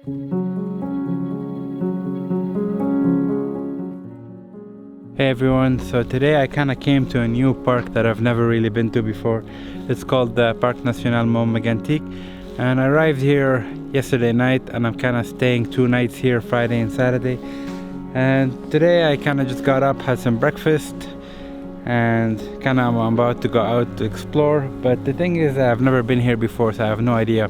Hey everyone, so today I kind of came to a new park that I've never really been to before. It's called the Parc National Mont Megantic, and I arrived here yesterday night and I'm kind of staying 2 nights here, Friday and Saturday. And today I kind of just got up, had some breakfast, and kind of I'm about to go out to explore. But the thing is, I've never been here before, so I have no idea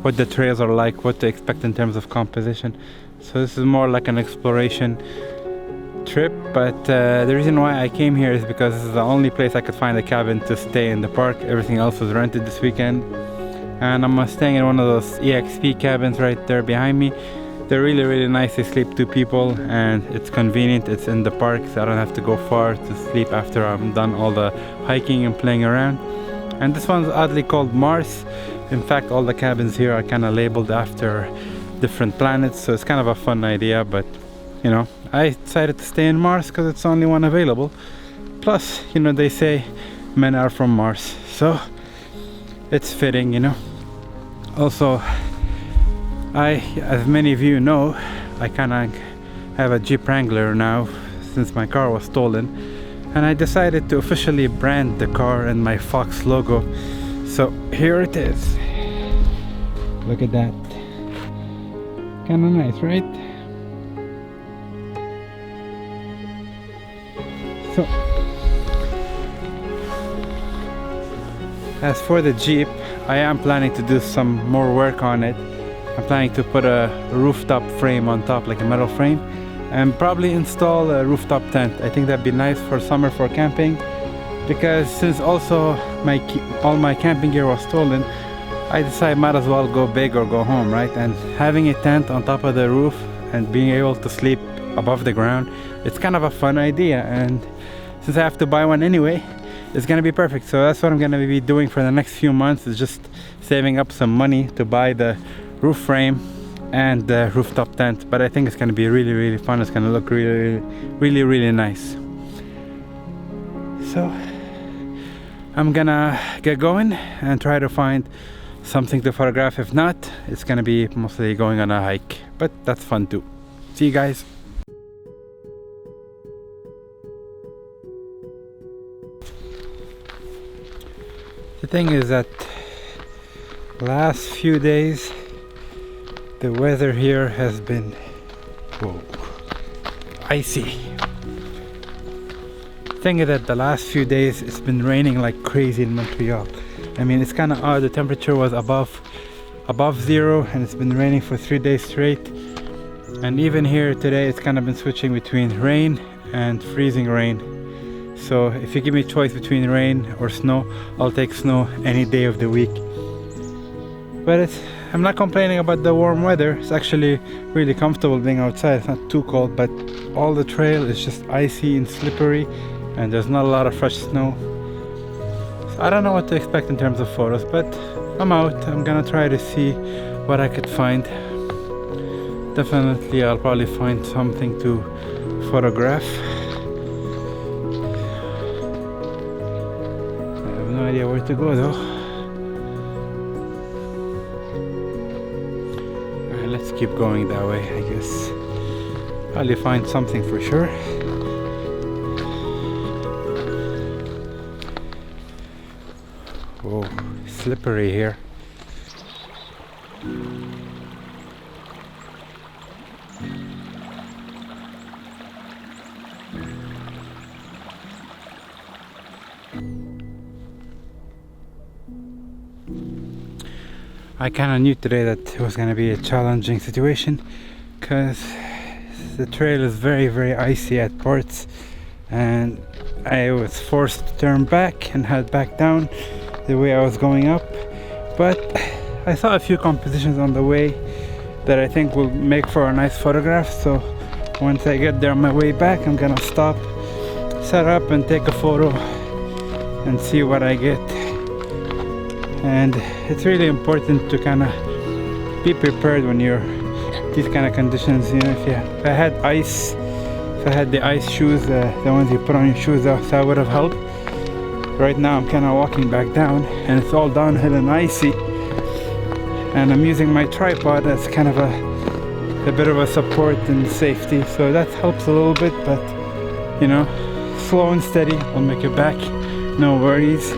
what the trails are like, what to expect in terms of composition. So this is more like an exploration trip, but the reason why I came here is because this is the only place I could find a cabin to stay in the park. Everything else was rented this weekend, and I'm staying in one of those EXP cabins right there behind me. They're really nice. They sleep 2 people and it's convenient. It's in the park, so I don't have to go far to sleep after I'm done all the hiking and playing around. And this one's oddly called Mars. In fact, all the cabins here are kind of labeled after different planets, so it's kind of a fun idea. But you know, I decided to stay in Mars because it's the only one available. Plus, you know, they say men are from Mars, so it's fitting, you know. Also, as many of you know, I kind of have a Jeep Wrangler now since my car was stolen, and I decided to officially brand the car and my Fox logo. So here it is. Look at that. Kind of nice, right? So, as for the Jeep, I am planning to do some more work on it. I'm planning to put a rooftop frame on top, like a metal frame, and probably install a rooftop tent. I think that'd be nice for summer for camping, because since also all my camping gear was stolen, I decided might as well go big or go home, right? And having a tent on top of the roof and being able to sleep above the ground, it's kind of a fun idea. And since I have to buy one anyway, it's gonna be perfect. So that's what I'm gonna be doing for the next few months, is just saving up some money to buy the roof frame and the rooftop tent. But I think it's gonna be really fun. It's gonna look really nice. So I'm gonna get going and try to find something to photograph. If not, it's gonna be mostly going on a hike, but that's fun too. See you guys. The thing is that last few days the weather here has been icy. The thing is that the last few days it's been raining like crazy in Montreal. I mean, it's kind of odd. The temperature was above 0 and it's been raining for 3 days straight. And even here today it's kind of been switching between rain and freezing rain. So if you give me a choice between rain or snow, I'll take snow any day of the week. But I'm not complaining about the warm weather. It's actually really comfortable being outside. It's not too cold, but all the trail is just icy and slippery, and there's not a lot of fresh snow. So I don't know what to expect in terms of photos, but I'm out. I'm gonna try to see what I could find. Definitely I'll probably find something to photograph. No idea where to go though. Alright, let's keep going that way, I guess. Probably find something for sure. Whoa, slippery here. I kind of knew today that it was going to be a challenging situation, because the trail is very icy at parts, and I was forced to turn back and head back down the way I was going up. But I saw a few compositions on the way that I think will make for a nice photograph. So once I get there on my way back, I'm gonna stop, set up and take a photo and see what I get. And it's really important to kind of be prepared when you're these kind of conditions. You know, if I had ice, if I had the ice shoes, the ones you put on your shoes, that would have helped. Right now I'm kind of walking back down and it's all downhill and icy, and I'm using my tripod as kind of a a bit of a support and safety, so that helps a little bit. But you know, slow and steady, I'll make it back, no worries.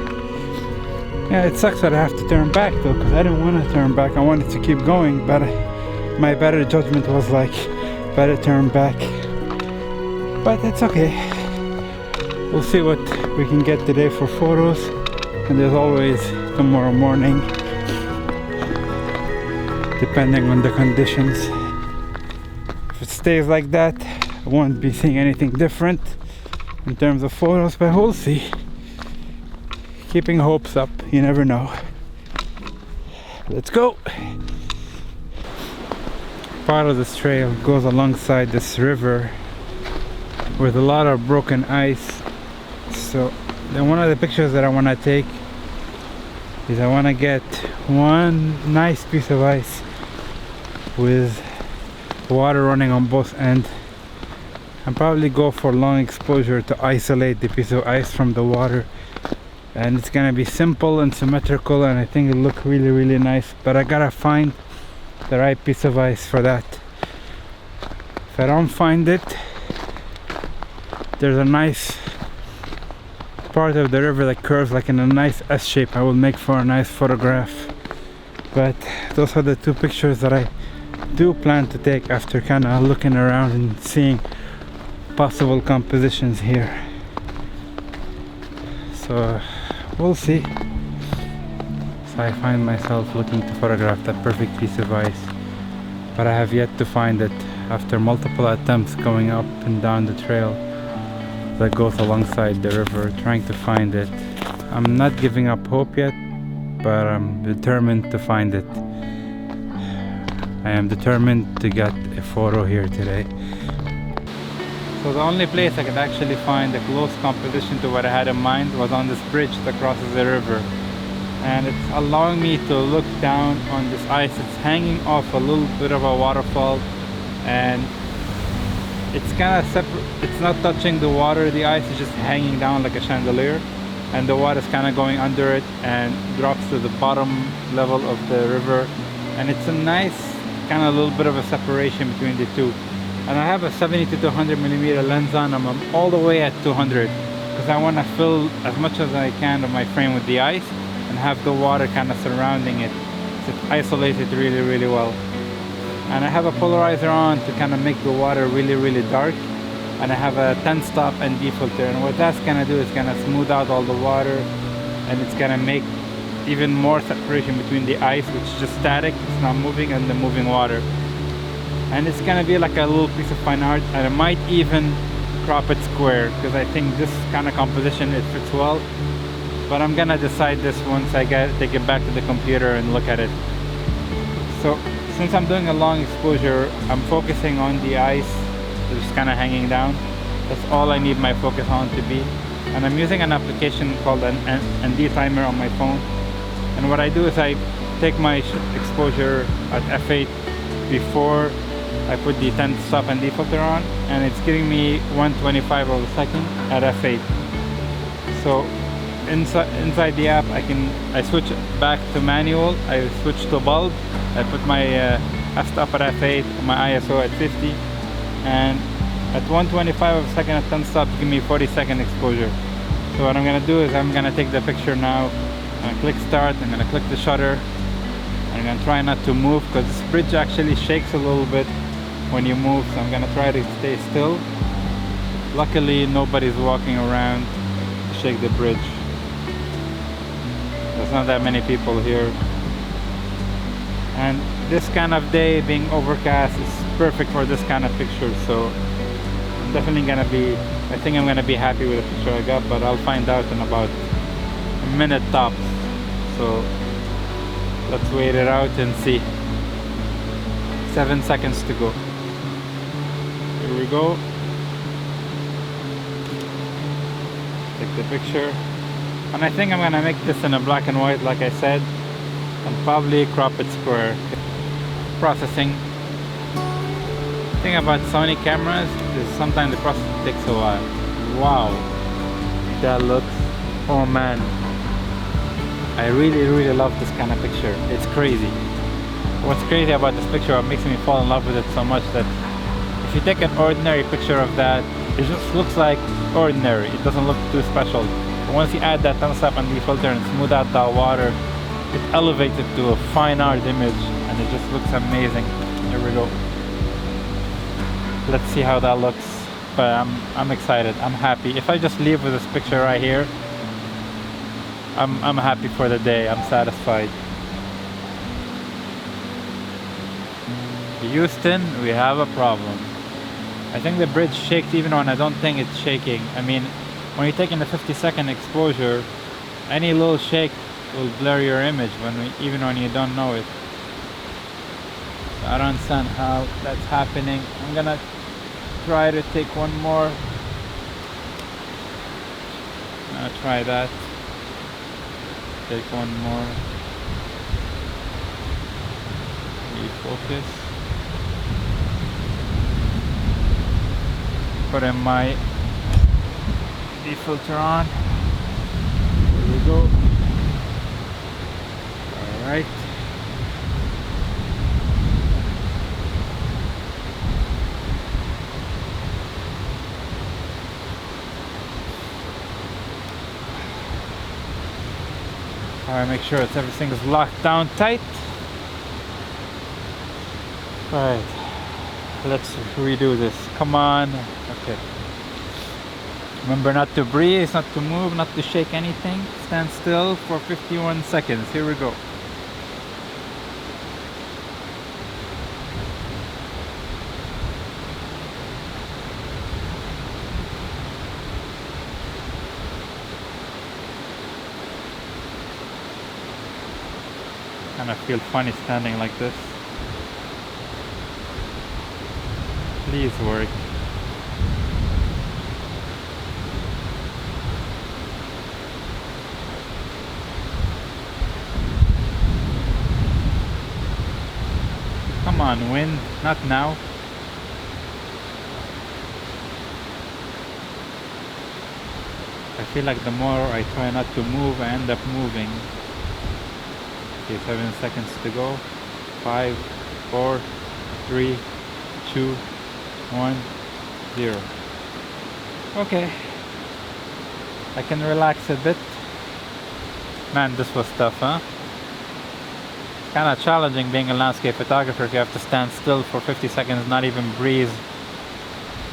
Yeah, it sucks that I have to turn back though, because I didn't want to turn back. I wanted to keep going, but my better judgment was like, better turn back. But it's okay. We'll see what we can get today for photos, and there's always tomorrow morning, depending on the conditions. If it stays like that, I won't be seeing anything different in terms of photos, but we'll see. Keeping hopes up, you never know. Let's go. Part of this trail goes alongside this river with a lot of broken ice. So then one of the pictures that I want to take is I want to get one nice piece of ice with water running on both ends, and probably go for long exposure to isolate the piece of ice from the water. And it's gonna be simple and symmetrical, and I think it'll look really, really nice. But I gotta find the right piece of ice for that. If I don't find it, there's a nice part of the river that curves like in a nice S shape. I will make for a nice photograph. But those are the two pictures that I do plan to take after kind of looking around and seeing possible compositions here. So we'll see. So I find myself looking to photograph that perfect piece of ice, but I have yet to find it after multiple attempts going up and down the trail that goes alongside the river, trying to find it. I'm not giving up hope yet, but I'm determined to find it. I am determined to get a photo here today. So the only place I could actually find a close composition to what I had in mind was on this bridge that crosses the river. And it's allowing me to look down on this ice. It's hanging off a little bit of a waterfall, and it's kind of separate. It's not touching the water, the ice is just hanging down like a chandelier, and the water is kind of going under it and drops to the bottom level of the river. And it's a nice kind of little bit of a separation between the two. And I have a 70 to 200 millimeter lens on. I'm all the way at 200 because I want to fill as much as I can of my frame with the ice and have the water kind of surrounding it, so it isolates it really, really well. And I have a polarizer on to kind of make the water really, really dark. And I have a 10 stop ND filter, and what that's gonna do is gonna smooth out all the water, and it's gonna make even more separation between the ice, which is just static, it's not moving, and the moving water. And it's gonna be like a little piece of fine art, and I might even crop it square because I think this kind of composition, it fits well. But I'm gonna decide this once I take it back to the computer and look at it. So since I'm doing a long exposure, I'm focusing on the ice just kind of hanging down. That's all I need my focus on to be. And I'm using an application called an ND timer on my phone. And what I do is I take my exposure at f8 before I put the 10 stop ND filter on, and it's giving me 1/25 of a second at f8. So inside the app, I switch back to manual. I switch to bulb. I put my f-stop at f8, my ISO at 50, and at 1/25 of a second at 10 stop, give me 40-second exposure. So what I'm gonna do is I'm gonna take the picture now. I'm gonna click start. I'm gonna click the shutter. I'm gonna try not to move because this bridge actually shakes a little bit when you move. So I'm gonna try to stay still. Luckily, nobody's walking around to shake the bridge. There's not that many people here. And this kind of day, being overcast, is perfect for this kind of picture. So I'm definitely gonna be, I think I'm gonna be happy with the picture I got, but I'll find out in about a minute tops. So let's wait it out and see. 7 seconds to go. Here we go. Take the picture. And I think I'm gonna make this in a black and white, like I said, and probably crop it square. Processing. The thing about Sony cameras is sometimes the processing takes a while. Wow, that looks, oh man, I really love this kind of picture. It's crazy. what's crazy about this picture, what makes me fall in love with it so much, that if you take an ordinary picture of that, it just looks like ordinary. It doesn't look too special. But once you add that thumbs up and defilter and smooth out that water, it elevates it to a fine art image, and it just looks amazing. Here we go. Let's see how that looks. But I'm excited. I'm happy. If I just leave with this picture right here, I'm happy for the day. I'm satisfied. Houston, we have a problem. I think the bridge shakes even when I don't think it's shaking. I mean, when you're taking the 50-second exposure, any little shake will blur your image even when you don't know it. So I don't understand how that's happening. I'm gonna try to take one more. I'm gonna try that. Take one more. Refocus. Put in my defilter on. Here we go. Alright. Alright, make sure everything is locked down tight. Alright. Let's redo this. Come on. Okay. Remember not to breathe, not to move, not to shake anything. Stand still for 51 seconds. Here we go. Kind of feel funny standing like this. Please work. Come on, wind, not now. I feel like the more I try not to move, I end up moving. Okay, 7 seconds to go. 5, 4, 3, 2, 1, 0. Okay. I can relax a bit. Man, this was tough, huh? Kind of challenging being a landscape photographer if you have to stand still for 50 seconds, not even breathe.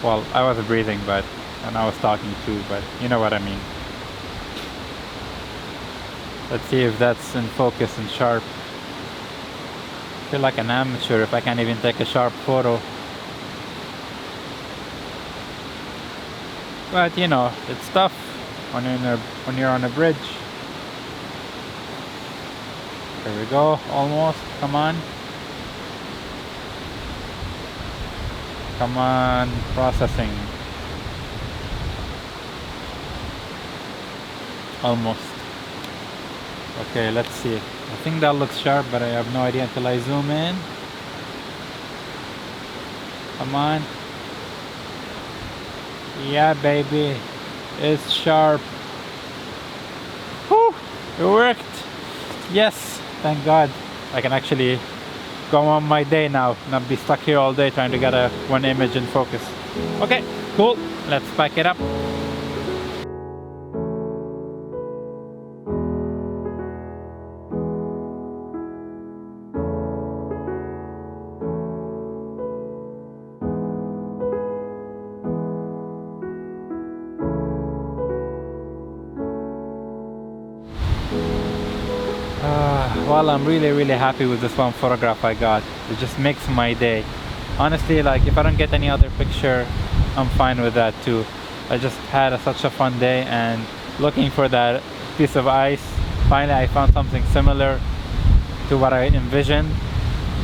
Well, I wasn't breathing, and I was talking too, but you know what I mean. Let's see if that's in focus and sharp. I feel like an amateur if I can't even take a sharp photo. But you know, it's tough when you're on a bridge. There we go, almost. Come on. Come on, processing. Almost. Okay, let's see. I think that looks sharp, but I have no idea until I zoom in. Come on. Yeah, baby. It's sharp. Whew! It worked. Yes, thank God. I can actually go on my day now, not be stuck here all day trying to get one image in focus. Okay, cool. Let's pack it up. Well, I'm really happy with this one photograph I got. It just makes my day. Honestly, like if I don't get any other picture, I'm fine with that too. I just had such a fun day, and looking for that piece of ice, finally I found something similar to what I envisioned,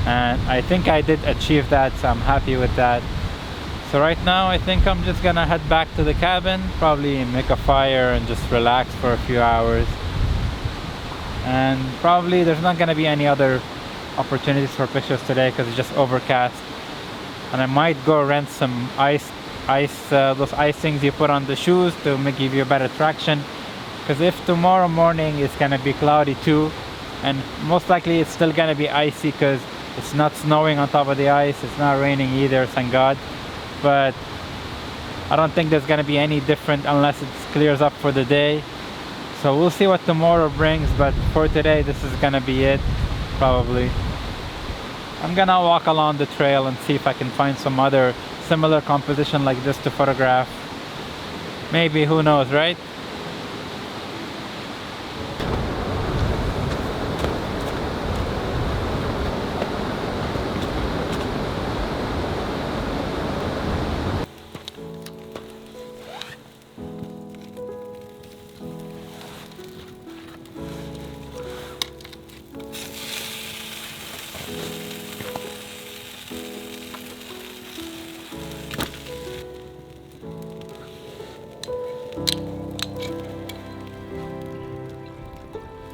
and I think I did achieve that, so I'm happy with that. So right now I think I'm just gonna head back to the cabin, probably make a fire and just relax for a few hours. And probably there's not gonna be any other opportunities for pictures today because it's just overcast. And I might go rent some those ice things you put on the shoes to give you a better traction. Because if tomorrow morning it's gonna be cloudy too, and most likely it's still gonna be icy because It's not snowing on top of the ice, it's not raining either, thank God. But I don't think there's gonna be any different unless it clears up for the day. So we'll see what tomorrow brings, but for today this is gonna be it, probably. I'm gonna walk along the trail and see if I can find some other similar composition like this to photograph. Maybe, who knows, right?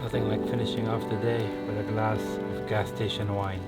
Nothing like finishing off the day with a glass of gas station wine.